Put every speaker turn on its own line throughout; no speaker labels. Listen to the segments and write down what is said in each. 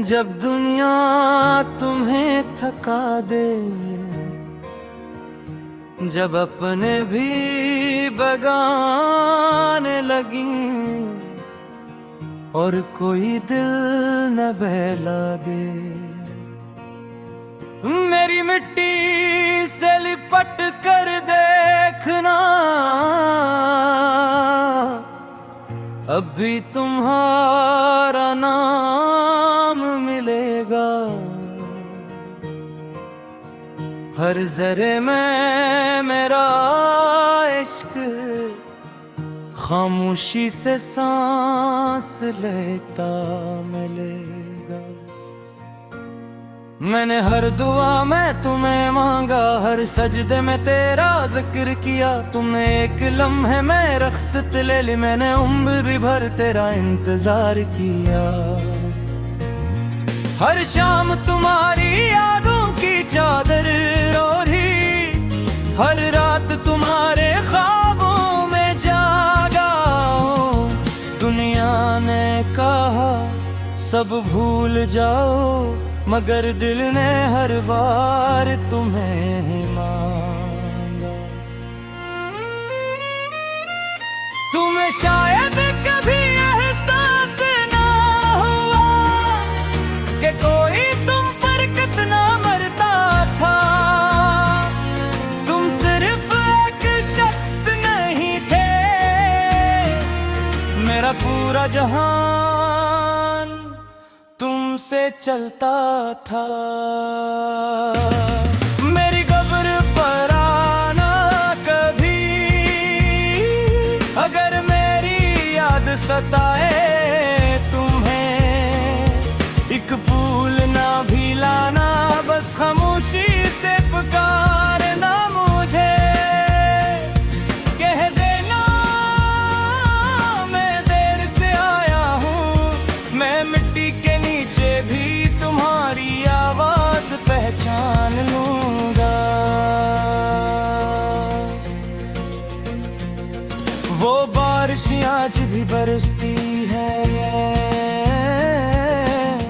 जब दुनिया तुम्हें थका दे, जब अपने भी बगाने लगी और कोई दिल न बहला दे, मेरी मिट्टी से लिपट कर देखना, अब भी तुम्हारा नाम मिलेगा। हर जरे में मेरा इश्क खामोशी से सांस लेता मिलेगा। मैंने हर दुआ में तुम्हें मांगा, हर सजदे में तेरा जिक्र किया। तुमने एक लम्हे में रख्सत ले ली, मैंने उम्र भी भर तेरा इंतजार किया। हर शाम तुम्हारी यादों की चादर ओढ़ी, हर रात तुम्हारे ख्वाबों में जागा हूँ। दुनिया ने कहा सब भूल जाओ, मगर दिल ने हर बार तुम्हें ही मांगा। तुम्हें शायद कभी एहसास ना हुआ कि कोई तुम पर कितना मरता था। तुम सिर्फ एक शख्स नहीं थे, मेरा पूरा जहान तुमसे चलता था। मेरी कब्र पर आना कभी, अगर मेरी याद सताए तुम्हें। एक फूल ना भी लाना, बस खामोशी से पुकारना मुझे। कह देना मैं देर से आया हूँ, मैं मिट्टी के नीचे भी तुम्हारी आवाज पहचान लूंगा। वो बारिश आज भी बरसती है,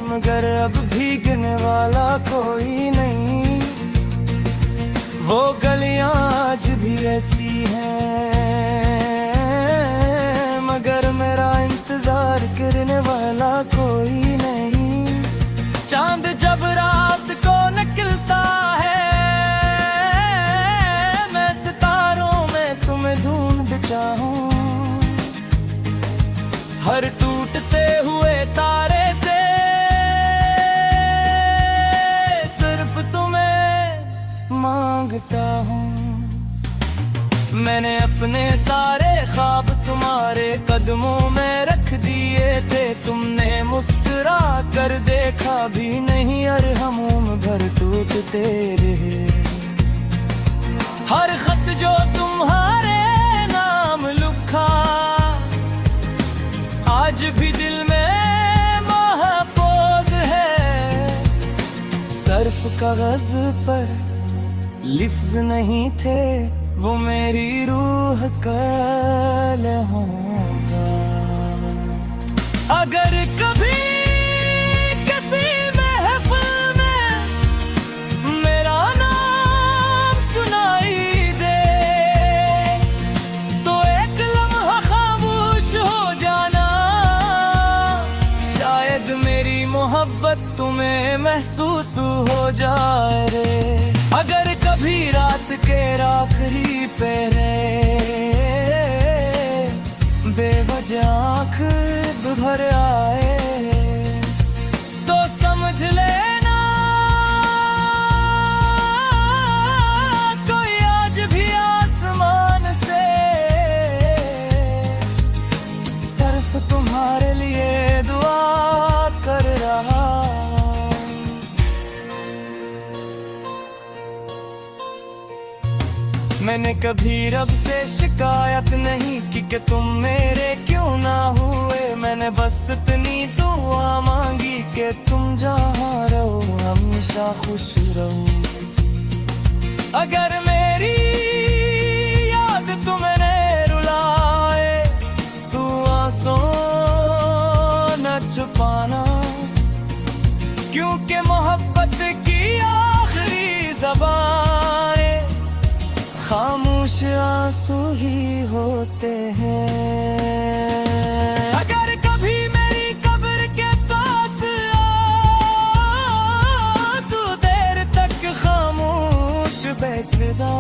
मगर अब भीगने वाला कोई नहीं। वो गलियां आज भी ऐसी हैं, मगर मेरा इंतजार करने वाला कोई नहीं। चांद जब रात को निकलता है, मैं सितारों में तुम्हें ढूंढता हूँ। हर टूटते हुए तारे से सिर्फ तुम्हें मांगता हूँ। मैंने अपने सारे ख्वाब तुम्हारे कदमों में रख दिए थे। तुमने मुस्कुरा कर देखा भी नहीं, अरहम भर टूटते रहे। हर खत जो तुम्हारे नाम लिखा, आज भी दिल में महफूज है। सर्फ कागज पर लिफ्ज नहीं थे, वो मेरी रूह कलहों का। अगर कभी किसी महफिल में मेरा नाम सुनाई दे, तो एक लम्हा खामोश हो जाना। शायद मेरी मोहब्बत तुम्हें महसूस हो जाए रे। अगर कभी रात के आखिरी पहरे बेवजह आँख भर आए, तो समझ लेना कोई आज भी आसमान से सिर्फ तुम्हारे लिए दुआ कर रहा। मैंने कभी रब से शिकायत नहीं की कि तुम मेरे क्यों ना हुए। मैंने बस इतनी दुआ मांगी कि तुम जहाँ रहो हमेशा खुश रहो। अगर मेरी याद तुम्हें रुलाए, तू आंसू न छुपाना। आंसू ही होते हैं। अगर कभी मेरी कब्र के पास आ तू देर तक खामोश बैठना,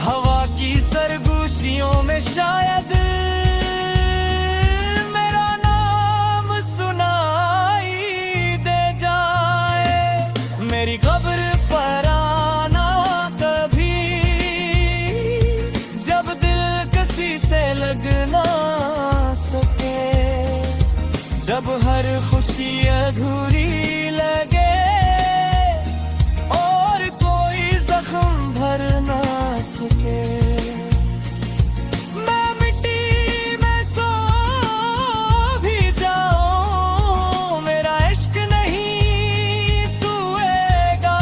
हवा की सरगोशियों में शायद मेरा नाम सुनाई दे जाए। मेरी कब्र पर आना कभी, जब दिल किसी से लग ना सके, जब हर खुशी अधूरी लगे और कोई जख्म भर ना सके। मैं मिट्टी में सो भी जाऊं, मेरा इश्क नहीं सोएगा।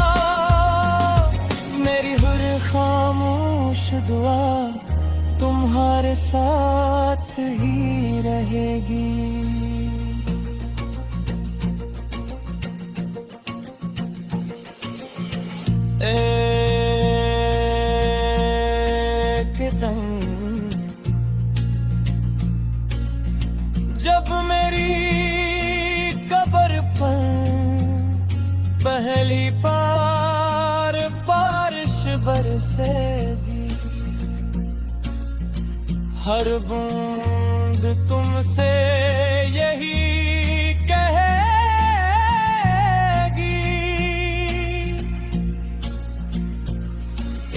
मेरी हर खामोश दुआ तुम्हारे साथ ही रहेगी। जब मेरी कब्र पर पहली बार बारिश बरसेगी, हर बूंद तुमसे यही कहेगी,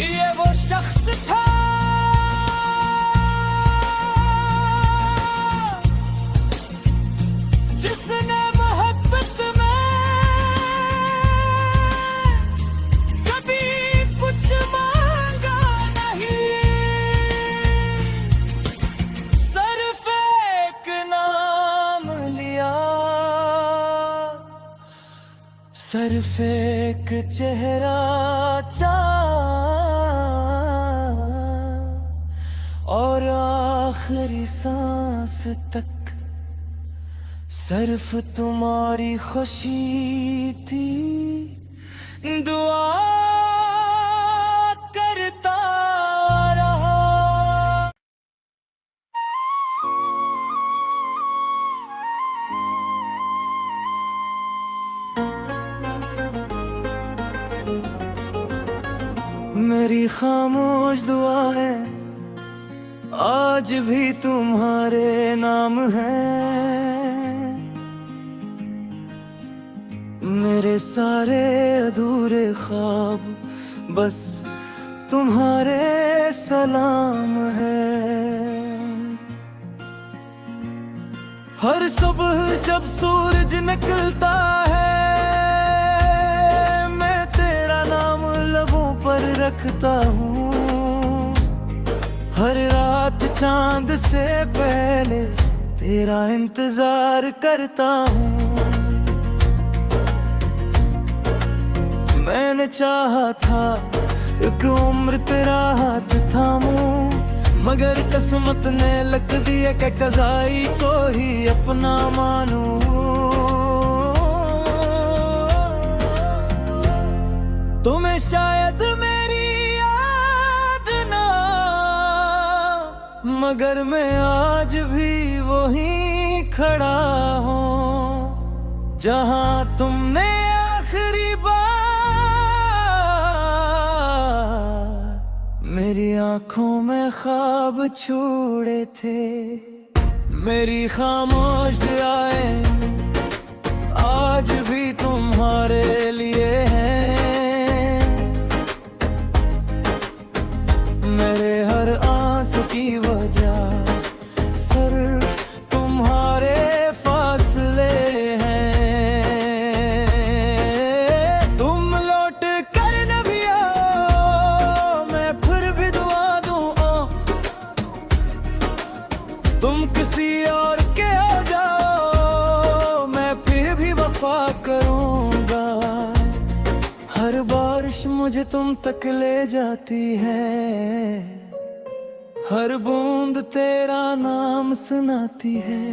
ये वो शख्स था जिसने मोहब्बत में कभी कुछ मांगा नहीं, सिर्फ एक नाम लिया, सिर्फ एक चेहरा चाहा और आखिरी सांस तक सिर्फ तुम्हारी खुशी थी, दुआ करता रहा। मेरी खामोश दुआ है आज भी तुम्हारे नाम है। मेरे सारे अधूरे ख्वाब बस तुम्हारे सलाम है। हर सुबह जब सूरज निकलता है मैं तेरा नाम लबों पर रखता हूँ। हर रात चांद से पहले तेरा इंतजार करता हूँ। मैंने चाहा था एक उम्र तेरा हाथ थामूं, मगर किस्मत ने लग दिया कि कज़ाई को ही अपना मानूं। तुम्हें शायद मेरी याद ना, मगर मैं आज भी वहीं खड़ा हूँ जहाँ तुमने आखिरी बार मेरी आंखों में ख्वाब छोड़े थे। मेरी खामोश दुआएं आज भी तुम्हारे लिए हैं। मेरे हर आंसू की वजह सिर्फ तुम्हारे फासले हैं। तुम लौट कर न भी आओ मैं फिर भी दुआ दूं। तुम किसी और के हो जाओ मैं फिर भी वफा करूंगा। हर बारिश मुझे तुम तक ले जाती है, हर बूंद तेरा नाम सुनाती है।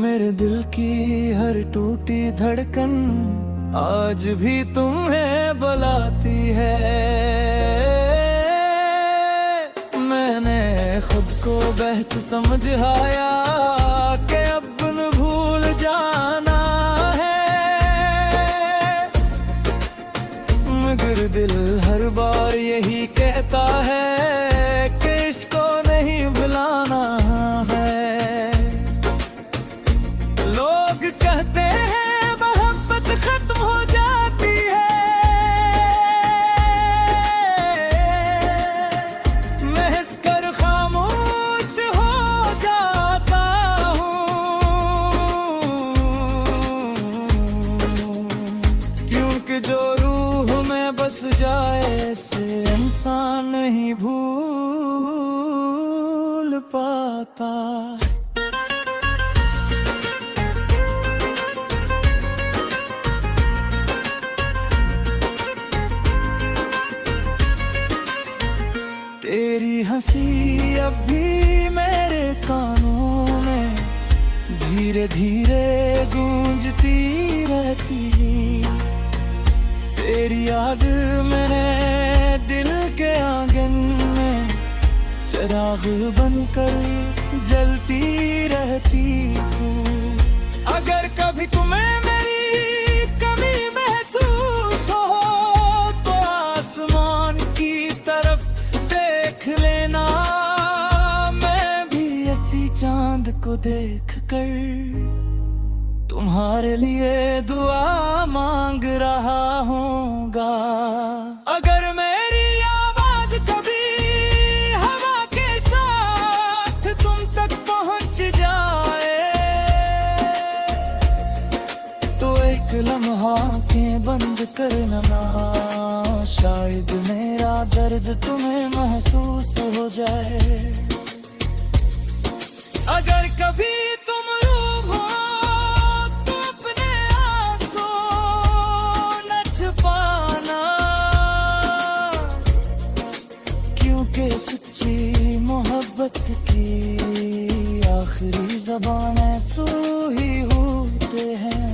मेरे दिल की हर टूटी धड़कन आज भी तुम्हें बुलाती है। मैंने खुद को बेहतर समझाया कि अब न भूल जाना है, मगर दिल हर बार यही कहता है कि इसको नहीं भुलाना है। लोग कहते हैं मोहब्बत खत्म हो जाती है, मैं हंस कर खामोश हो जाता हूँ, क्योंकि जो रूह में बस जाए से इंसान नहीं भूल पाता। तेरी हंसी अब भी मेरे कानों में धीरे धीरे गूंजती रहती, तेरी याद मैंने दिल के आंगन में चिराग बनकर जलती रहती हूँ। अगर कभी तुम्हें मेरी कमी महसूस हो तो आसमान की तरफ देख लेना, मैं भी इसी चांद को देख कर तुम्हारे लिए दुआ मांग रहा हूँगा। अगर मेरी आवाज कभी हवा के साथ तुम तक पहुँच जाए तो एक लम्हा आँखें बंद करना, शायद मेरा दर्द तुम्हें महसूस हो जाए। अगर कभी तुम रूठो तो अपने आंसू न छुपाना, क्योंकि सच्ची मोहब्बत की आखिरी ज़बान आंसू ही होते हैं।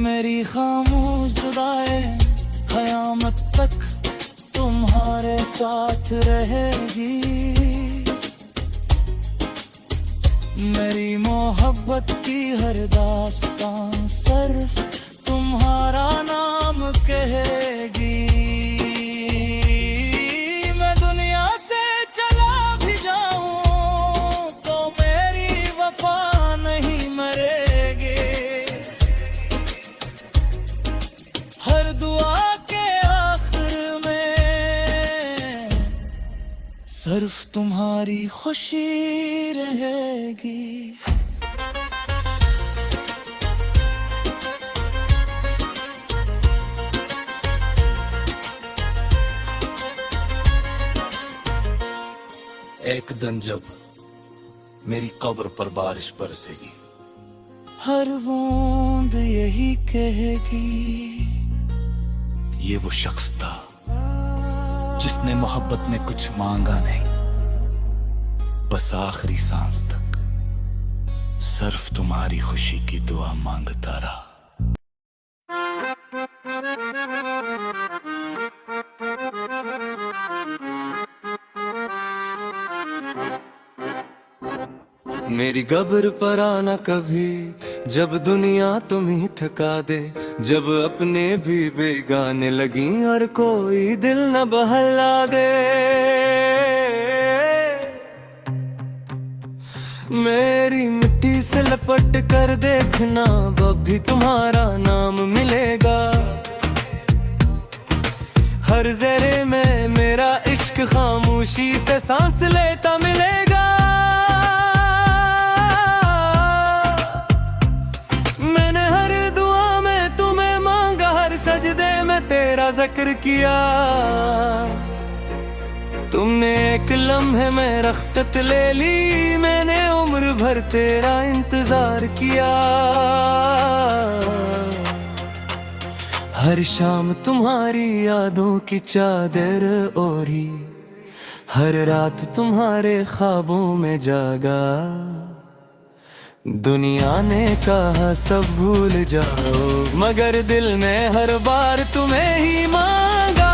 मेरी खामोश दुआएं क़यामत तक तुम्हारे साथ रहेगी, मेरी मोहब्बत की हर दास्तान सिर्फ तुम्हारा नाम कहेगी। मैं दुनिया से चला भी जाऊं तो मेरी वफा नहीं मरेगी, हर दुआ के आखिर में सिर्फ तुम्हारी खुशी रहेगी।
एक दिन जब मेरी कब्र पर बारिश बरसेगी,
हर बूंद यही कहेगी,
ये वो शख्स था जिसने मोहब्बत में कुछ मांगा नहीं, बस आखिरी सांस तक सिर्फ तुम्हारी खुशी की दुआ मांगता रहा।
मेरी कब्र पर आना कभी, जब दुनिया तुम्हें थका दे, जब अपने भी बेगाने लगी और कोई दिल न बहला दे। मेरी मिट्टी से लपट कर देखना, अब भी तुम्हारा नाम मिलेगा, हर ज़रे में मेरा इश्क खामोशी से सांस लेता मिलेगा। मैंने हर दुआ में तुम्हें मांगा, हर सजदे में तेरा जिक्र किया, तुमने एक लम्हे में रख्सत ले ली, मैंने उम्र भर तेरा इंतजार किया। हर शाम तुम्हारी यादों की चादर ओढ़ी, हर रात तुम्हारे ख्वाबों में जागा। दुनिया ने कहा सब भूल जाओ, मगर दिल ने हर बार तुम्हें ही मांगा।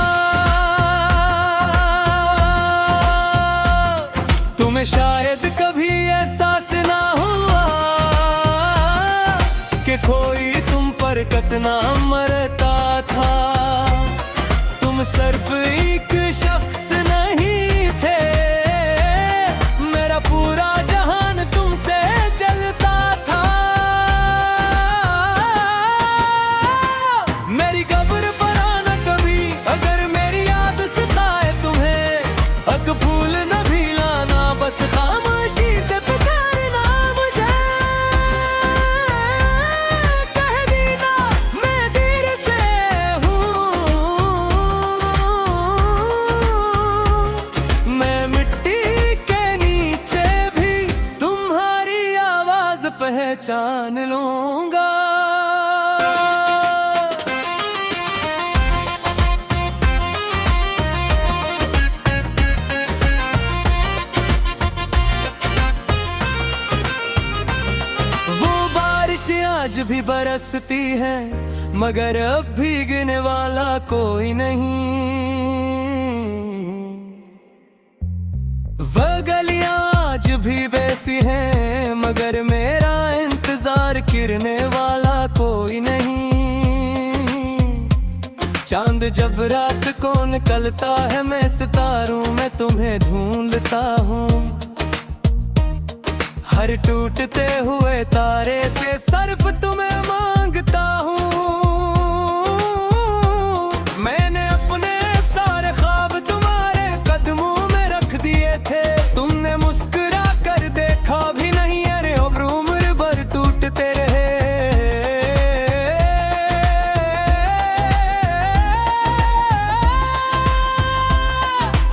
तुम्हें शायद कभी एहसास ना हुआ कि कोई तुम पर कितना मरता था। तुम सिर्फ एक शख्स नहीं थे, मेरा पूरा जहान तुमसे जलता था। मेरी कब्र पर आना कभी, अगर मेरी याद सताए तुम्हें। अग फूल न भी लाना, बस खामोशी से पुकारना मुझे। कह देना मैं देर से हूँ, मैं मिट्टी के नीचे भी तुम्हारी आवाज पहचान लूंगा। आज भी बरसती है, मगर अब भीगने वाला कोई नहीं। वह गलियां आज भी वैसी हैं, मगर मेरा इंतजार करने वाला कोई नहीं। चांद जब रात को निकलता है, मैं सितारों में तुम्हें ढूंढता हूँ। हर टूटते हुए तारे से सर्फ तुम्हें मांगता हूँ। मैंने अपने सारे ख्वाब तुम्हारे कदमों में रख दिए थे, तुमने मुस्कुरा कर देखा भी नहीं। अरे उम्र भर टूटते रहे।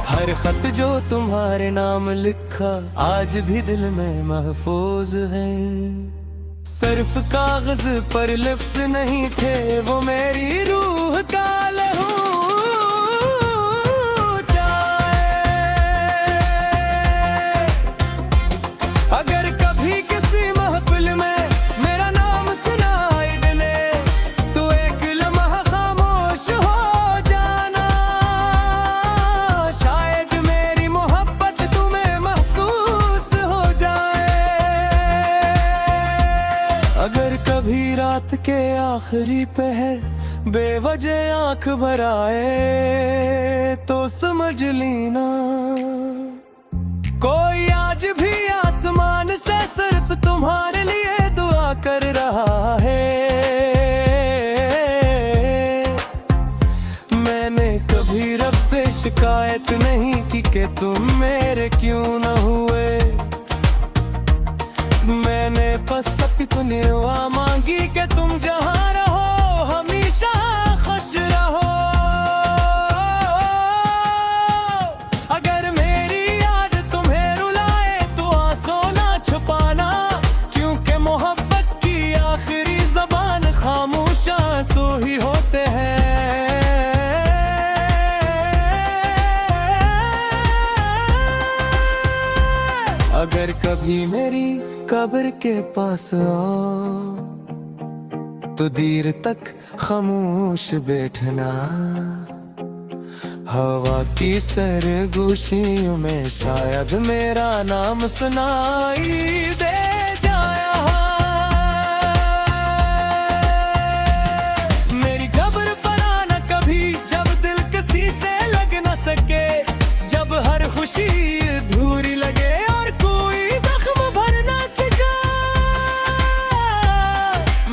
हर खत जो तुम्हारे नाम लिखा आज भी दिल में महफूज है। सिर्फ कागज पर लफ्ज नहीं थे, वो मेरी रूह का लहू जाए। अगर कभी किसी महफिल में मेरा नाम सुनाई देने, तो एक लम्हा खामोश हो जाना। शायद मेरी मोहब्बत तुम्हें महसूस हो जाए। अगर कभी रात के आखिरी पहर बेवजह आंख भर आए, तो समझ लेना कोई आज भी आसमान से सिर्फ तुम्हारे लिए दुआ कर रहा है। मैंने कभी रब से शिकायत नहीं की कि तुम मेरे क्यों न हुए। मैंने बस अपनी दुआ मांगी कि तुम जहाँ रहो हमेशा खुश रहो। अगर मेरी याद तुम्हें रुलाए, तो आंसू ना छुपाना, क्योंकि मोहब्बत की आखिरी ज़बान खामोश आंसू ही होते हैं। अगर कभी मेरी कब्र के पास आओ, तो देर तक खामोश बैठना। हवा की सरगोशियों में शायद मेरा नाम सुनाई दे जाया। मेरी कब्र पर आना कभी, जब दिल किसी से लग न सके, जब हर खुशी अधूरी लगे और कोई जख्म भर ना सका।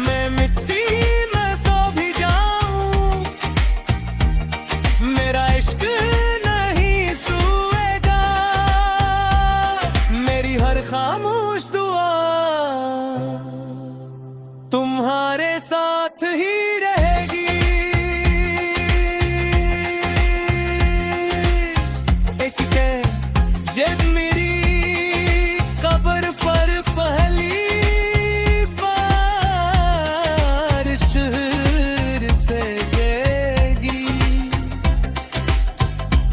मैं मिट्टी में सो भी जाऊं, मेरा इश्क नहीं सोएगा। मेरी हर खामोश दुआ तुम्हारे साथ ही रहेगी। एक के जब मेरी कब्र पर पहली बारिश से गिरेगी,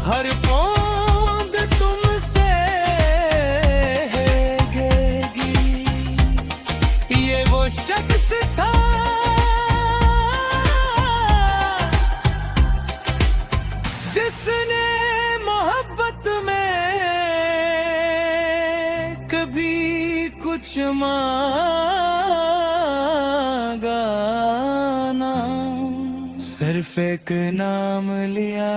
हर बूंद तुमसे गिरेगी। ये वो शख्स था जिसने मोहब्बत में मांगा ना, सिर्फ एक नाम लिया,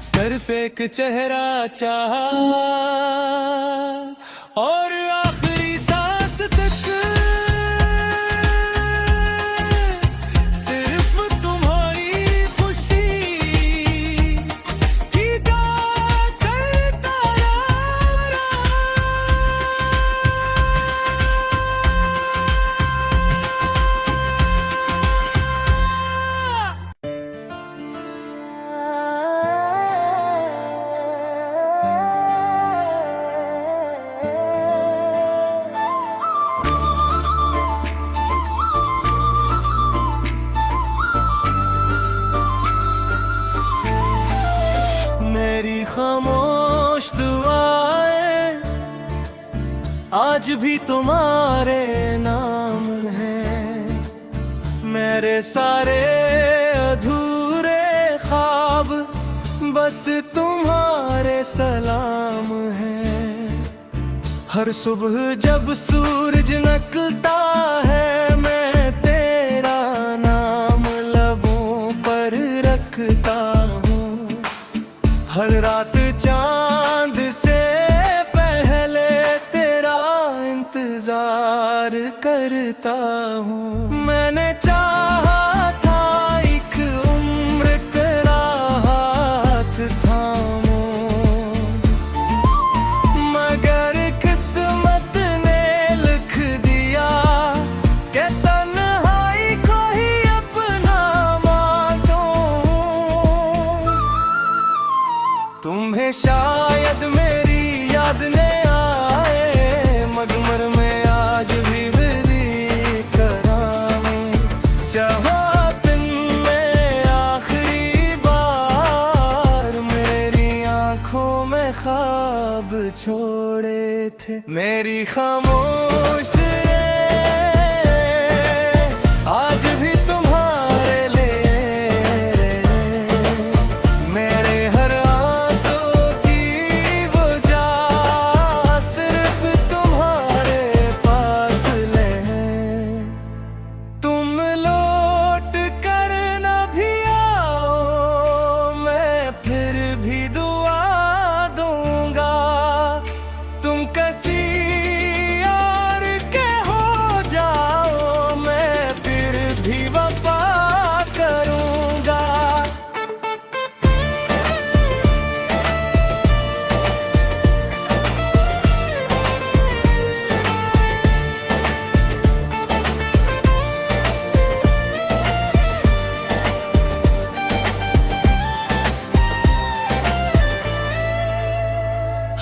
सिर्फ एक चेहरा चाहा, और आखिरी सांस तक सिर्फ तुम्हारी खुशी की दाद करता रहा। मेरी खामोश दुआएं आज भी तुम्हारे नाम हैं, मेरे सारे अधूरे ख्वाब बस तुम्हारे सलाम हैं। हर सुबह जब सूरज निकलता है, मैं तेरा नाम लबों पर रखता हूँ। हर रात चांद से पहले तेरा इंतजार करता हूँ। मैंने चाहा था एक उम्र तेरा हाथ थामूं, मगर किस्मत ने लिख दिया कि तन्हाई को ही अपना मानूं। तुम्हें शायद मेरी याद न आए, मगमर में आज भी मेरी करामें चाहा दिन में आखिरी बार मेरी आंखों में ख्वाब छोड़े थे। मेरी खामोश दिलें आज भी तुम्हारे लिए, मेरे हर आंसू की वजह सिर्फ तुम्हारे फासले हैं। तुम लौट कर न भी आओ, मैं फिर भी दुआ दूंगा। तुम किसी और के हो जाओ, मैं फिर भी वफा करूंगा।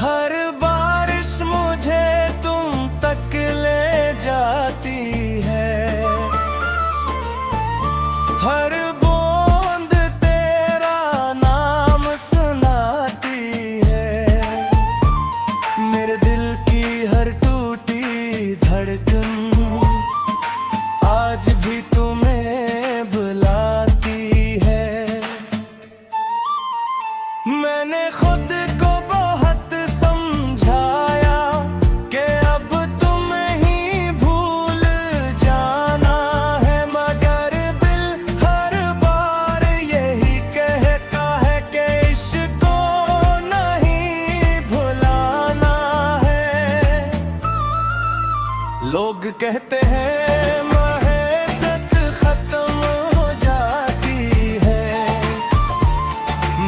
हर बारिश मुझे तुम तक ले जाती है, हर बूंद तेरा नाम सुनाती है। मेरे दिल की हर टूटी धड़कन आज भी तुम्हें बुलाती है। मैंने खुद को बहुत समझाया कि अब तुम्हें ही भूल जाना है, मगर दिल हर बार यही कहता है कि इश्क को नहीं भुलाना है। लोग कहते हैं मोहब्बत खत्म हो जाती है,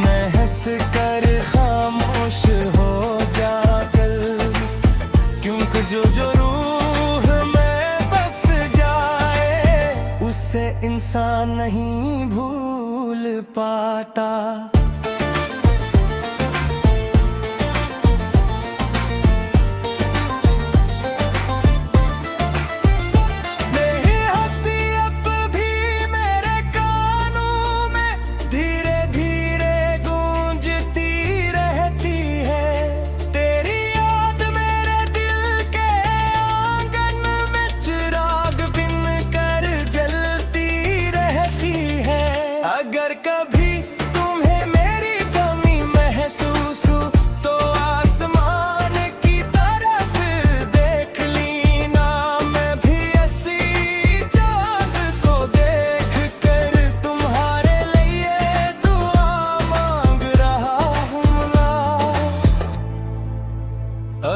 मैं हंस कर खामोश हो जाकर, क्योंकि जो रूह में बस जाए उसे इंसान नहीं भूल पाता। मेरी हंसी अब भी मेरे कानों में धीरे धीरे गूंजती रहती है। तेरी याद मेरे दिल के आंगन में चिराग बिन कर जलती रहती है। अगर कभी तुम्हें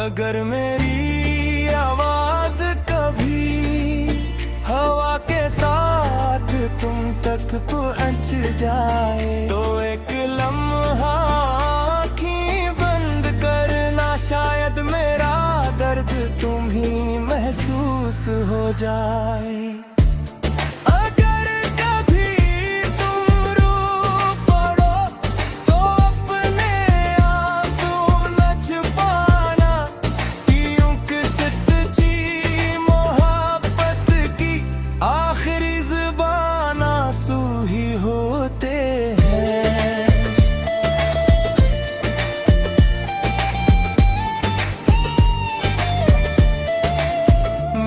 अगर मेरी आवाज कभी हवा के साथ तुम तक पहुंच जाए, तो एक लम्हा आँखें बंद करना, शायद मेरा दर्द तुम ही महसूस हो जाए। अगर कभी तुम रो पड़ो तो अपने आंसू न छुपाना, क्योंकि सच्ची मोहब्बत की आखिरी ज़ुबान आंसू ही होते हैं।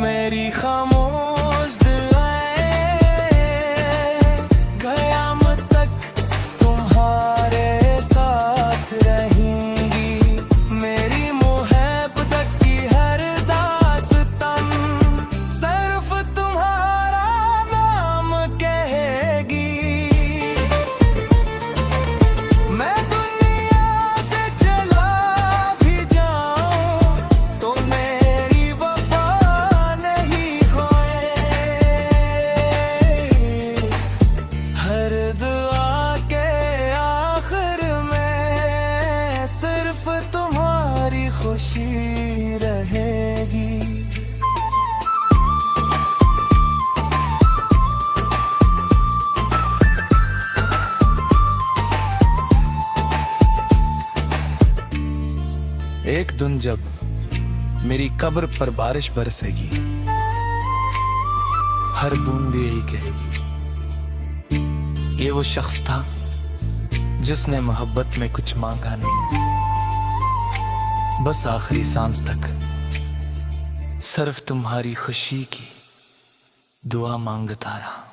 मेरी खामोश दुआएं क़यामत तक तुम्हारे साथ रहेंगी, मेरी मोहब्बत की हर दास्तान सिर्फ तुम्हारा नाम कहेगी। मैं दुनिया से चला भी जाऊं तो मेरी वफा नहीं खोए, हर दुआ के आखिर में सिर्फ तुम्हारी खुशी रहेगी। एक दिन जब मेरी कब्र पर बारिश बरसेगी, हर बूंद यही कहेगी, ये वो शख्स था जिसने मोहब्बत में कुछ मांगा नहीं, बस आखिरी सांस तक सिर्फ तुम्हारी खुशी की दुआ मांगता रहा।